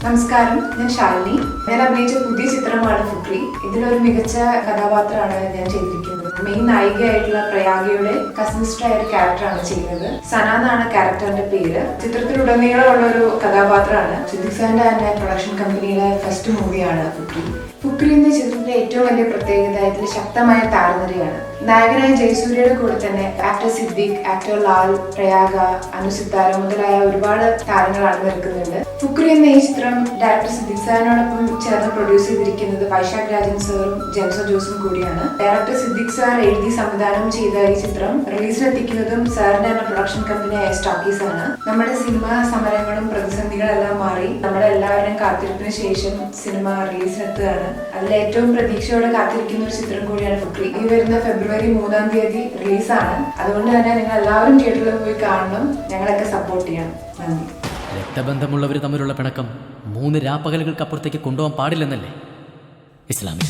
നമസ്കാരം, ഞാൻ ശാലിനി. ഞാൻ അഭിനയിച്ച പുതിയ ചിത്രമാണ് ഫുക്രി. ഇതിലൊരു മികച്ച കഥാപാത്രമാണ് ഞാൻ ചെയ്തിരിക്കുന്നത്. മെയിൻ നായികയായിട്ടുള്ള പ്രയാഗയുടെ കസിൻ സിസ്റ്റർ ആയ ഒരു ക്യാരക്ടറാണ് ചെയ്യുന്നത്. സന എന്നാണ് ക്യാരക്ടറിന്റെ പേര്. ചിത്രത്തിലുടനീളമുള്ള ഒരു കഥാപാത്രമാണ്. സിദ്ദിഖ് സാറിന്റെ തന്നെ പ്രൊഡക്ഷൻ കമ്പനിയുടെ ഫസ്റ്റ് മൂവിയാണ് ഫുക്രി. ഫുക്രി എന്ന ചിത്രത്തിന്റെ ഏറ്റവും വലിയ പ്രത്യേകത ഇതിൽ ശക്തമായ താരനിരയാണ്. നായകനായ ജയസൂര്യയുടെ കൂടെ തന്നെ ആക്ടർ സിദ്ദിഖ്, ആക്ടർ ലാൽ, പ്രയാഗ, അനുസിത്താര മുതലായ ഒരുപാട് താരങ്ങളാണ് നിൽക്കുന്നുണ്ട്. ഫുക്രി എന്ന ഈ ചിത്രം ഡയറക്ടർ സിദ്ദിഖ് സാറിനോടൊപ്പം ചേർന്ന് പ്രൊഡ്യൂസ് ചെയ്തിരിക്കുന്നത് വൈശാഖ് രാജൻ സാറും ജെൻസോ ജോസും കൂടിയാണ്. ഡയറക്ടർ സിദ്ദിഖ് സാർ എഴുതി സംവിധാനം ചെയ്ത ഈ ചിത്രം റിലീസിനെത്തിക്കുന്നതും സാറിന്റെ തന്നെ പ്രൊഡക്ഷൻ കമ്പനിയായ സ്റ്റാക്കീസ് ആണ്. നമ്മുടെ സിനിമ സമരങ്ങളും പ്രതിസന്ധികളെല്ലാം മാറി നമ്മുടെ എല്ലാവരുടെയും കാത്തിരിപ്പിന് ശേഷം സിനിമ റിലീസിനെത്തുകയാണ്. അതിൽ ഏറ്റവും പ്രതീക്ഷയോടെ കാത്തിരിക്കുന്ന ഒരു ചിത്രം കൂടിയാണ് ഫുക്രി. ഈ വരുന്ന ഫെബ്രുവരി 3-ാം തീയതി റിലീസാണ്. അതുകൊണ്ട് തന്നെ നിങ്ങൾ എല്ലാവരും തിയേറ്ററിൽ പോയി കാണണം, ഞങ്ങളൊക്കെ സപ്പോർട്ട് ചെയ്യണം. നന്ദി. രക്തബന്ധമുള്ളവർ തമ്മിലുള്ള പിണക്കം 3 രാപ്പകലുകൾക്കപ്പുറത്തേക്ക് കൊണ്ടുപോകാൻ പാടില്ലെന്നല്ലേ ഇസ്ലാമിൽ?